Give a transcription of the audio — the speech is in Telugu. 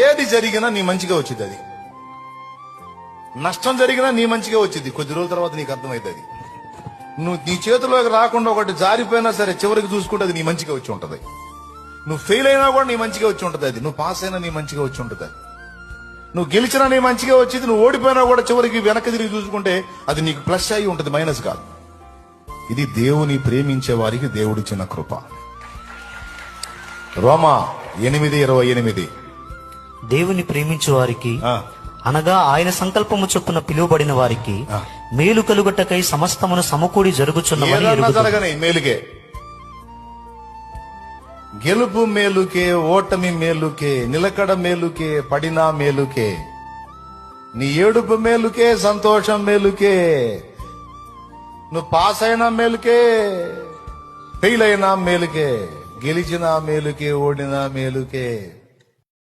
ఏది జరిగినా నీ మంచిగా వచ్చింది. అది నష్టం జరిగినా నీ మంచిగా వచ్చింది. కొద్ది రోజుల తర్వాత నీకు అర్థమైంది. నువ్వు నీ చేతిలోకి రాకుండా ఒకటి జారిపోయినా సరే చివరికి చూసుకుంటే అది నీ మంచిగా వచ్చి ఉంటది. నువ్వు ఫెయిల్ అయినా కూడా నీ మంచిగా వచ్చి ఉంటది. అది నువ్వు పాస్ అయినా నీ మంచిగా వచ్చి ఉంటది. నువ్వు గెలిచినా నీ మంచిగా వచ్చింది. నువ్వు ఓడిపోయినా కూడా చివరికి వెనక్కి తిరిగి చూసుకుంటే అది నీకు ప్లస్ అయి ఉంటది, మైనస్ కాదు. ఇది దేవుని ప్రేమించే వారికి దేవుడిచ్చిన కృప. రోమా 8:28. దేవుని ప్రేమించు వారికి అనగా ఆయన సంకల్పము చొప్పున పిలువబడిన వారికి మేలు కలుగటకై సమస్తమును సమకూడి జరుగుచున్నవని జరగని మేలుకే, గెలుపు మేలుకే, ఓటమి మేలుకే, నిలకడ మేలుకే, పడినా మేలుకే, నీ ఏడుపు మేలుకే, సంతోషం మేలుకే, నువ్వు పాస్ అయినా మేలుకే, ఫెయిల్ అయినా మేలుకే, గెలిచినా మేలుకే, ఓడినా మేలుకే.